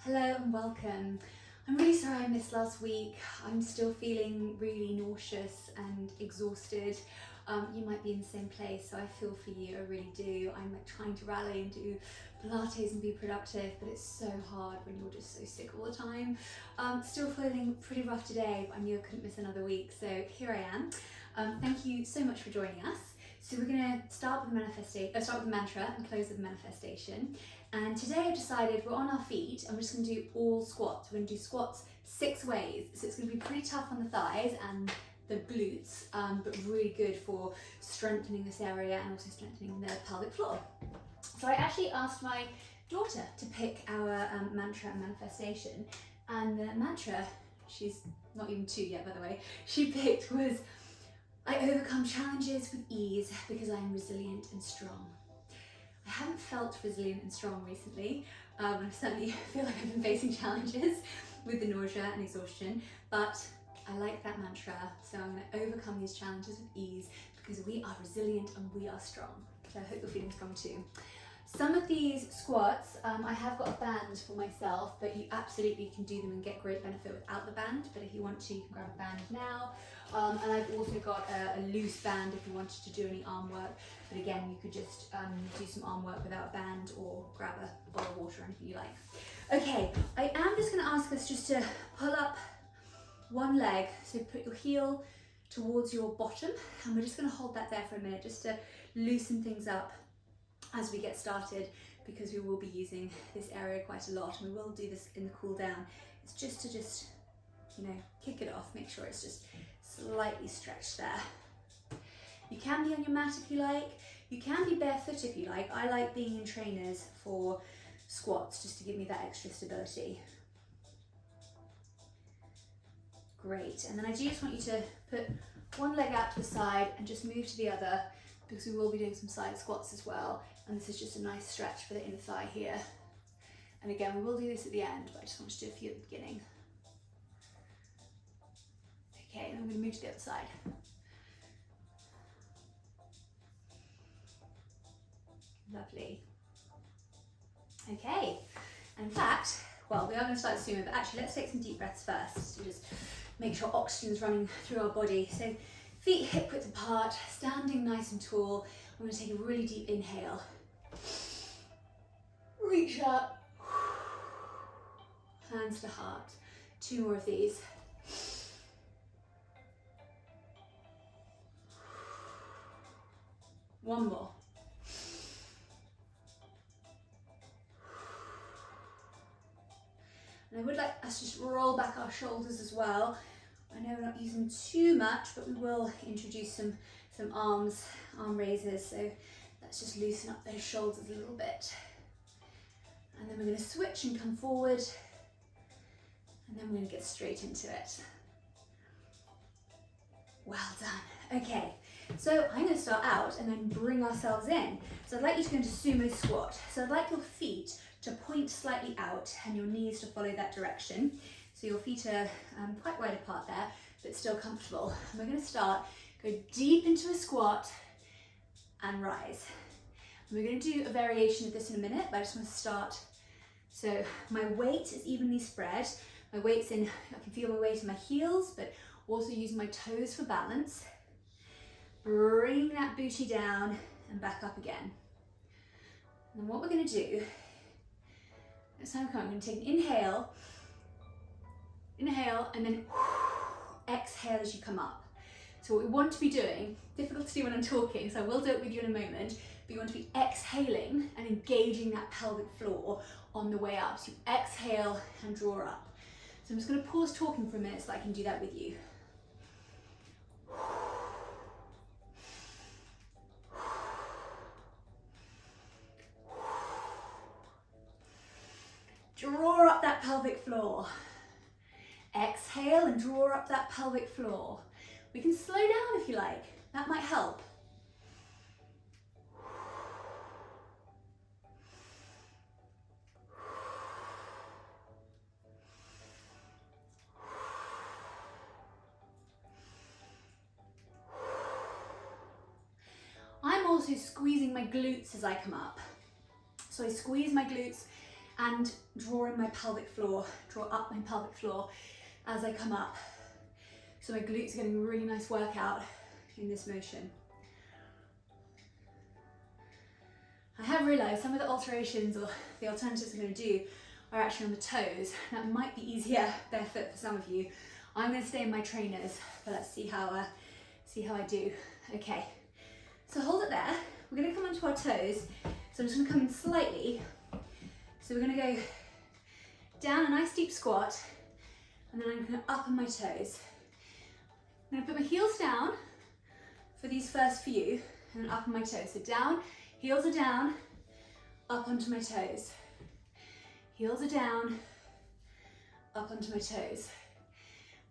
Hello and welcome. I'm really sorry I missed last week. I'm still feeling really nauseous and exhausted. You might be in the same place, so I feel for you, I really do. I'm like trying to rally and do Pilates and be productive, but it's so hard when you're just so sick all the time. Still feeling pretty rough today, but I knew I couldn't miss another week, so here I am. Thank you so much for joining us. So we're going to start with the mantra and close with manifestation. And today I've decided we're on our feet and we're just going to do all squats. We're going to do squats 6 ways. So it's going to be pretty tough on the thighs and the glutes, but really good for strengthening this area and also strengthening the pelvic floor. So I actually asked my daughter to pick our mantra and manifestation. And the mantra, she's not even 2 yet by the way, she picked was, I overcome challenges with ease because I am resilient and strong. I haven't felt resilient and strong recently. I certainly feel like I've been facing challenges with the nausea and exhaustion, but I like that mantra. So I'm going to overcome these challenges with ease because we are resilient and we are strong. So I hope you're feeling strong too. Some of these squats, I have got a band for myself, but you absolutely can do them and get great benefit without the band. But if you want to, you can grab a band now. And I've also got a loose band if you wanted to do any arm work. But again, you could just do some arm work without a band or grab a bottle of water or anything you like. Okay, I am just going to ask us just to pull up one leg. So put your heel towards your bottom, and we're just going to hold that there for a minute just to loosen things up as we get started, because we will be using this area quite a lot, and we will do this in the cool down. It's just to kick it off, make sure it's just slightly stretched there. You can be on your mat if you like, you can be barefoot if you like. I like being in trainers for squats just to give me that extra stability. Great, and then I do just want you to put one leg out to the side and just move to the other, because we will be doing some side squats as well. And this is just a nice stretch for the inner thigh here. And again, we will do this at the end, but I just want to do a few at the beginning. Okay, and then we're going to move to the other side. Lovely. Okay, and in fact, well, we are going to start swimming, but actually let's take some deep breaths first to just make sure oxygen is running through our body. So feet hip width apart, standing nice and tall. We're going to take a really deep inhale. Reach up. Hands to heart. 2 more of these. One more. And I would like us to just roll back our shoulders as well. I know we're not using too much, but we will introduce some arm raisers. So let's just loosen up those shoulders a little bit. And then we're going to switch and come forward. And then we're going to get straight into it. Well done. Okay, so I'm going to start out and then bring ourselves in. So I'd like you to go into sumo squat. So I'd like your feet to point slightly out and your knees to follow that direction. So your feet are quite wide apart there, but still comfortable. And we're going to start, go deep into a squat and rise. And we're going to do a variation of this in a minute, but I just want to start. So my weight is evenly spread. My weight's in, I can feel my weight in my heels, but also using my toes for balance. Bring that booty down and back up again. And what we're going to do, next time I'm going to take an inhale, and then exhale as you come up. So what we want to be doing, difficult to do when I'm talking, so I will do it with you in a moment, but you want to be exhaling and engaging that pelvic floor on the way up. So you exhale and draw up. So I'm just going to pause talking for a minute so I can do that with you. Draw up that pelvic floor. Exhale and draw up that pelvic floor. We can slow down if you like, that might help. I'm also squeezing my glutes as I come up. So I squeeze my glutes and draw in my pelvic floor, draw up my pelvic floor as I come up. So my glutes are getting a really nice workout in this motion. I have realised some of the alterations or the alternatives I'm going to do are actually on the toes. That might be easier barefoot for some of you. I'm going to stay in my trainers, but let's see how I do. Okay, so hold it there. We're going to come onto our toes. So I'm just going to come in slightly. So we're going to go down a nice deep squat, and then I'm going to up on my toes. I'm going to put my heels down for these first few, and then up on my toes. So down, heels are down, up onto my toes. Heels are down, up onto my toes.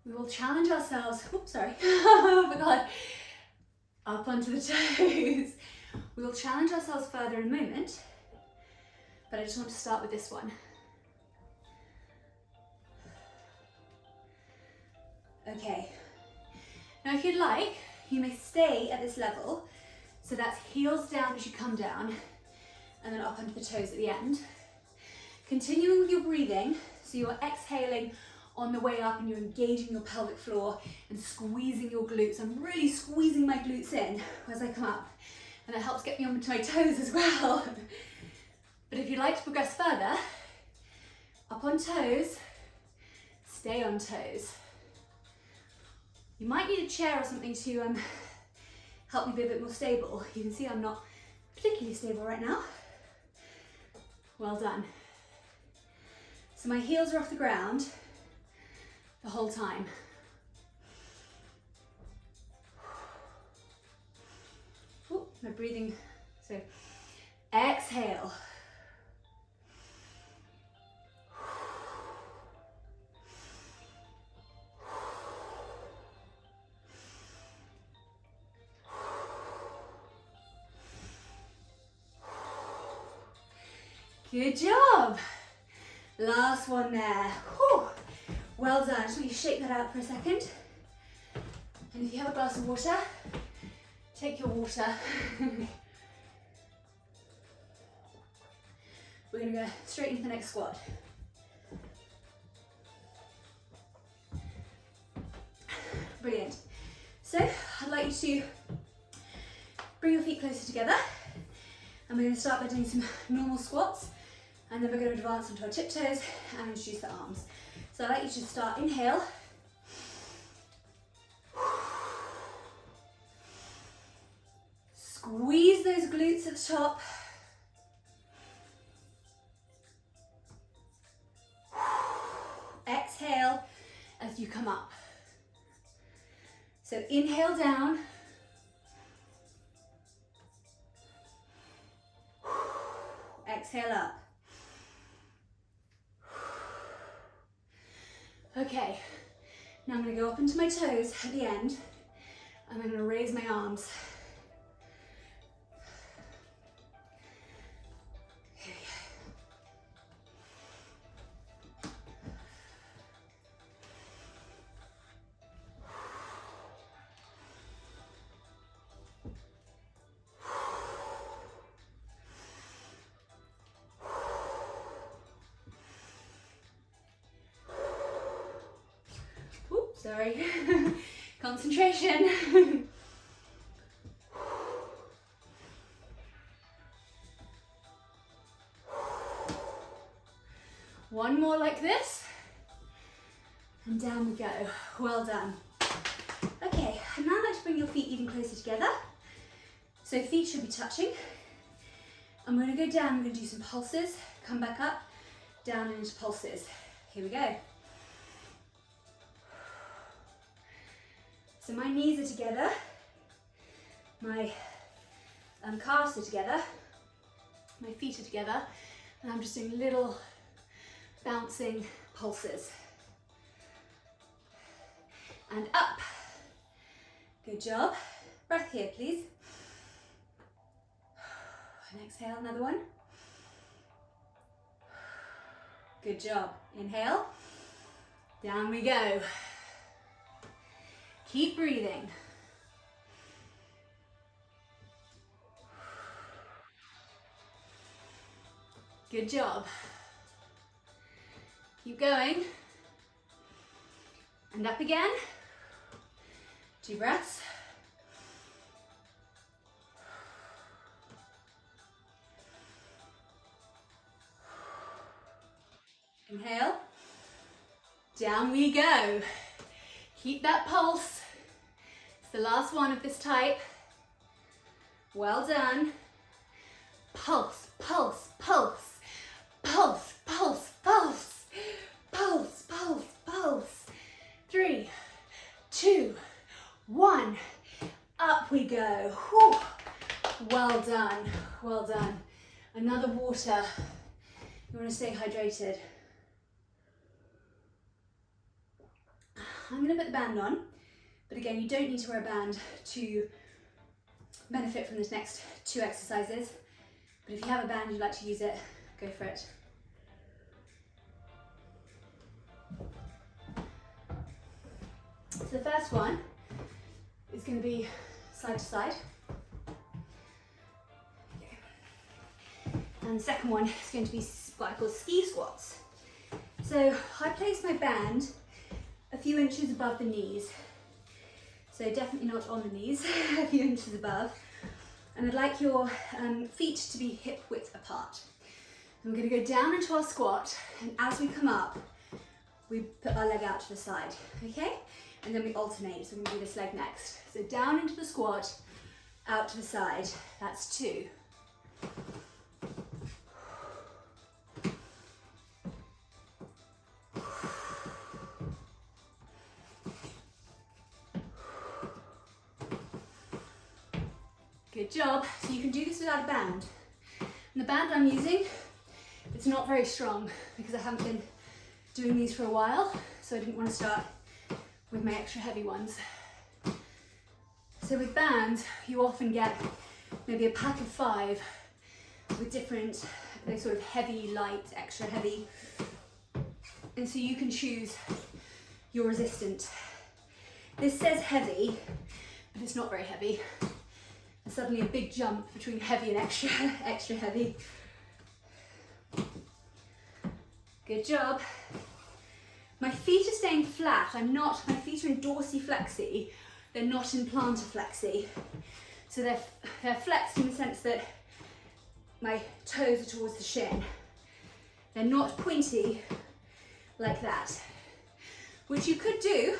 We will challenge ourselves, oops, sorry, I forgot. Up onto the toes. We will challenge ourselves further in a moment, but I just want to start with this one. Okay. Now if you'd like, you may stay at this level. So that's heels down as you come down, and then up onto the toes at the end. Continuing with your breathing, so you're exhaling on the way up and you're engaging your pelvic floor and squeezing your glutes. I'm really squeezing my glutes in as I come up, and that helps get me onto my toes as well. But if you'd like to progress further, up on toes, stay on toes. You might need a chair or something to help me be a bit more stable. You can see I'm not particularly stable right now. Well done. So my heels are off the ground the whole time. Ooh, my breathing, so exhale. Good job. Last one there. Whew. Well done. Just want you to shake that out for a second. And if you have a glass of water, take your water. We're going to go straight into the next squat. Brilliant. So I'd like you to bring your feet closer together. And we're going to start by doing some normal squats. And then we're going to advance onto our tiptoes and introduce the arms. So I'd like you to start, inhale. Squeeze those glutes at the top. Exhale as you come up. So inhale down. Exhale up. Okay, now I'm going to go up into my toes at the end, and I'm going to raise my arms. Here we go. Oops, sorry. Concentration. One more like this, and down we go. Well done. Okay, and now I'd like to bring your feet even closer together. So feet should be touching. I'm going to go down, I'm going to do some pulses, come back up, down and into pulses. Here we go. So my knees are together, my calves are together, my feet are together, and I'm just doing little bouncing pulses. And up. Good job. Breath here, please. And exhale, another one. Good job. Inhale. Down we go. Keep breathing. Good job. Keep going. And up again. 2 breaths. Inhale. Down we go. Keep that pulse. It's the last one of this type. Well done. Pulse, pulse, pulse. Pulse, pulse, pulse. Pulse, pulse, pulse. 3, 2, 1. Up we go. Whew. Well done, well done. Another water. You want to stay hydrated. I'm going to put the band on, but again, you don't need to wear a band to benefit from this next 2 exercises. But if you have a band, you'd like to use it, go for it. So the first one is going to be side to side. Okay. And the second one is going to be what I call ski squats. So I place my band a few inches above the knees. So definitely not on the knees, a few inches above. And I'd like your feet to be hip width apart. And we're going to go down into our squat, and as we come up, we put our leg out to the side, okay? And then we alternate, so we're going to do this leg next. So down into the squat, out to the side, that's 2. Good job. So you can do this without a band. And the band I'm using, it's not very strong because I haven't been doing these for a while, so I didn't want to start with my extra heavy ones. So with bands, you often get maybe a pack of 5 with different, like sort of heavy, light, extra heavy. And so you can choose your resistant. This says heavy, but it's not very heavy. There's suddenly a big jump between heavy and extra heavy. Good job. My feet are staying flat. My feet are in dorsiflexi. They're not in plantarflexi. So they're flexed in the sense that my toes are towards the shin. They're not pointy like that, which you could do.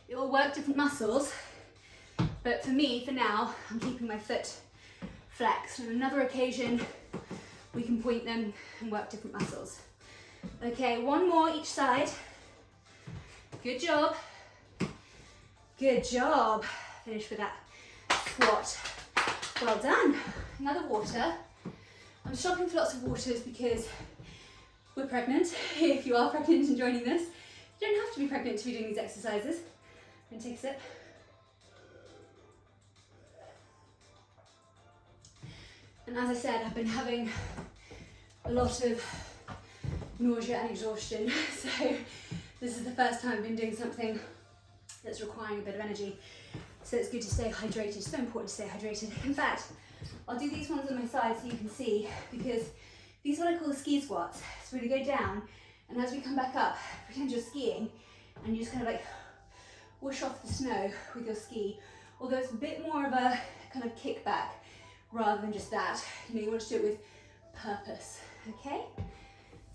It will work different muscles. But for me, for now, I'm keeping my foot flexed. On another occasion, we can point them and work different muscles. Okay, 1 more each side. Good job. Good job. Finish with that squat. Well done. Another water. I'm shopping for lots of waters because we're pregnant. If you are pregnant and joining this, you don't have to be pregnant to be doing these exercises. I'm going to take a sip. And as I said, I've been having a lot of nausea and exhaustion, so this is the first time I've been doing something that's requiring a bit of energy. So it's good to stay hydrated. It's so important to stay hydrated. In fact, I'll do these ones on my side so you can see, because these are what I call the ski squats. So we go down, and as we come back up, pretend you're skiing, and you just kind of like whoosh off the snow with your ski. Although it's a bit more of a kind of kickback rather than just that. You know, you want to do it with purpose, okay?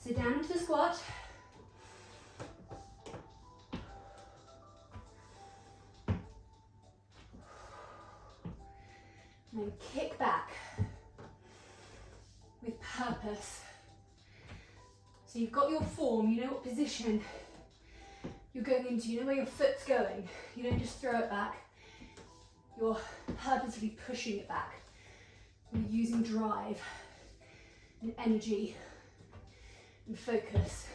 So down into the squat. And then kick back with purpose. So you've got your form, you know what position you're going into, you know where your foot's going. You don't just throw it back. You're purposely pushing it back. You're using drive and energy and focus.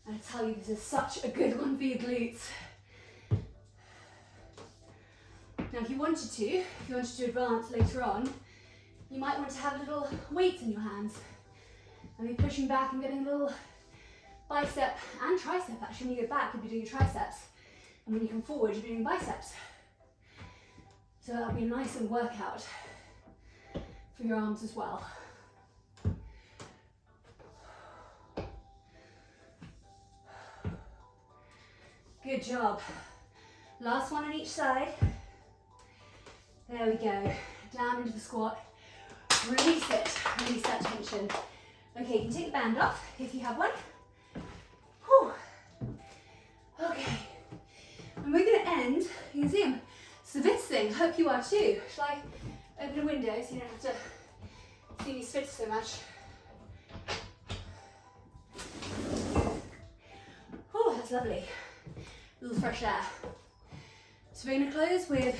And I tell you, this is such a good one for your glutes. Now, if you wanted to advance later on, you might want to have little weights in your hands and be pushing back and getting a little bicep and tricep. Actually, when you go back, you'll be doing your triceps, and when you come forward, you'll be doing biceps. So that'll be a nice little workout for your arms as well. Good job. Last one on each side. There we go. Down into the squat. Release it. Release that tension. Okay, you can take the band off if you have one. Whew. Okay. And we're going to end, you can see them, schwitzing. Hope you are too. Shall I open a window so you don't have to see me schwitz so much? Oh, that's lovely. A little fresh air. So we're going to close with,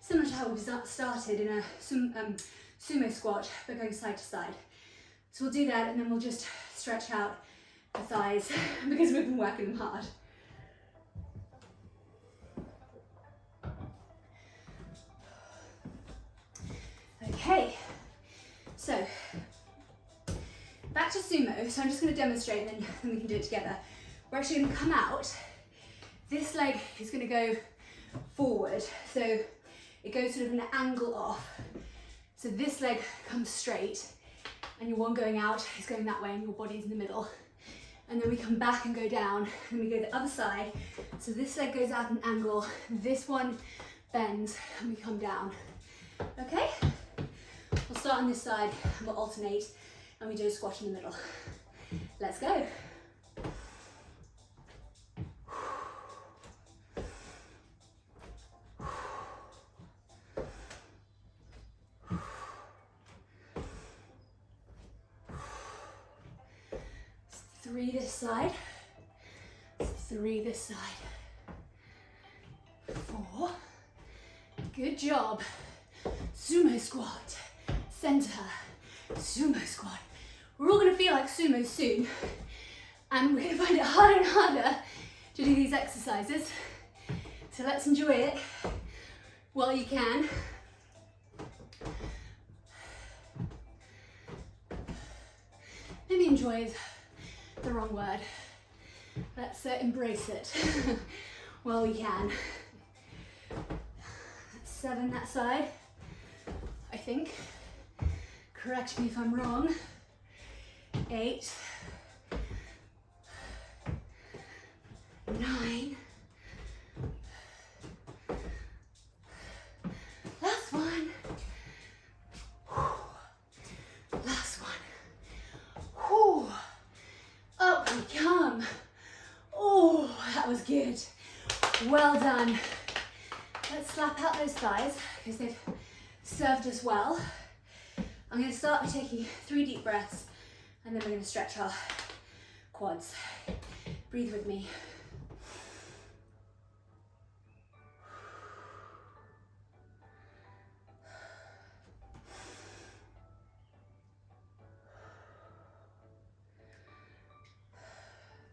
similar to how we started in a sumo squat, but going side to side. So we'll do that and then we'll just stretch out the thighs because we've been working them hard. Okay, so back to sumo. So I'm just going to demonstrate and then we can do it together. We're actually going to come out. This leg is going to go forward, so it goes sort of an angle off. So this leg comes straight and your one going out is going that way and your body's in the middle. And then we come back and go down and we go the other side. So this leg goes out at an angle, this one bends and we come down. Okay? We'll start on this side and we'll alternate and we do a squat in the middle. Let's go. Three this side, three this side, 4, good job, sumo squat, center, sumo squat. We're all going to feel like sumo soon and we're going to find it harder and harder to do these exercises, so let's enjoy it while you can. Maybe enjoy is the wrong word. Let's embrace it while we can. 7 that side, I think. Correct me if I'm wrong. 8, 9. Last one. Last one. Whew. Up we come. Oh, that was good. Well done. Let's slap out those thighs because they've served us well. I'm going to start by taking 3 deep breaths and then we're going to stretch our quads. Breathe with me.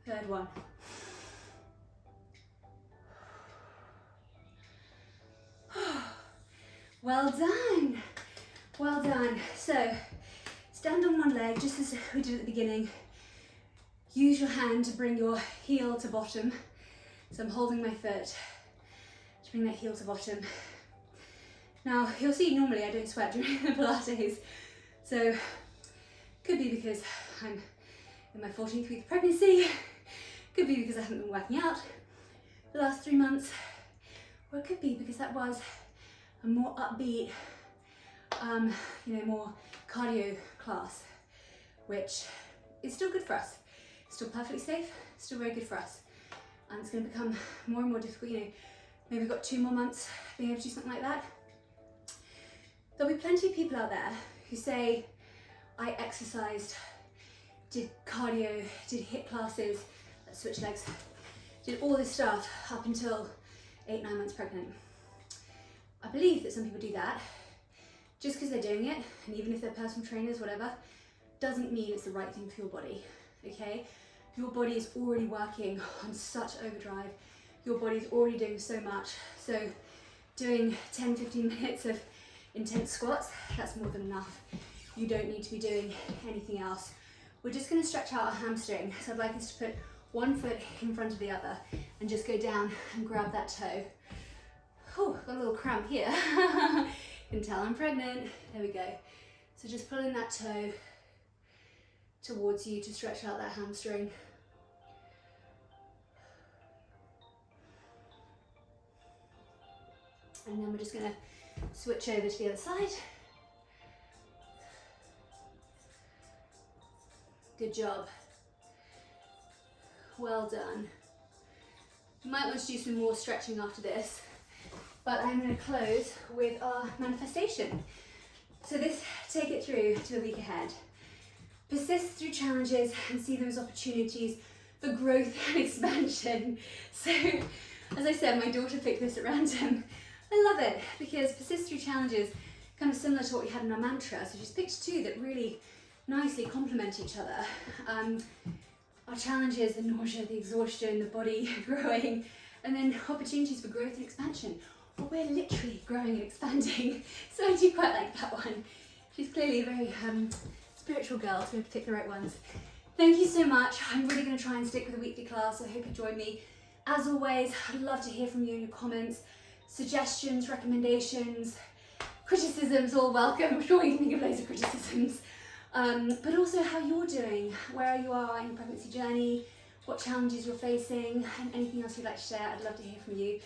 Third one. Well done. Well done. So stand on one leg just as we did at the beginning. Use your hand to bring your heel to bottom. So I'm holding my foot to bring that heel to bottom. Now you'll see normally I don't sweat during the Pilates. So could be because I'm in my 14th week of pregnancy. Could be because I haven't been working out the last 3 months. Or it could be because that was a more upbeat, more cardio class, which is still good for us. Still perfectly safe, still very good for us. And it's going to become more and more difficult, maybe we've got 2 more months being able to do something like that. There'll be plenty of people out there who say, I exercised, did cardio, did HIIT classes, switch legs, did all this stuff up until 8-9 months pregnant. I believe that some people do that just because they're doing it, and even if they're personal trainers, whatever, doesn't mean it's the right thing for your body, okay? Your body is already working on such overdrive. Your body's already doing so much. So doing 10-15 minutes of intense squats, that's more than enough. You don't need to be doing anything else. We're just going to stretch out our hamstring. So I'd like us to put one foot in front of the other and just go down and grab that toe. Oh, got a little cramp here. You can tell I'm pregnant. There we go. So just pulling that toe towards you to stretch out that hamstring. And then we're just gonna switch over to the other side. Good job. Well done. You might want to do some more stretching after this, but I'm going to close with our manifestation. So this, take it through to the week ahead. Persist through challenges and see them as opportunities for growth and expansion. So, as I said, my daughter picked this at random. I love it because persist through challenges, kind of similar to what we had in our mantra. So she's picked two that really nicely complement each other. Our challenges, the nausea, the exhaustion, the body growing, and then opportunities for growth and expansion. Well, we're literally growing and expanding, so I do quite like that one. She's clearly a very spiritual girl, so we have to pick the right ones. Thank you so much. I'm really going to try and stick with a weekly class, so I hope you join me. As always, I'd love to hear from you in your comments, suggestions, recommendations, criticisms, all welcome. I'm sure you can think of loads of criticisms. But also how you're doing, where you are in your pregnancy journey, what challenges you're facing, and anything else you'd like to share. I'd love to hear from you.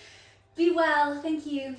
Be well, thank you.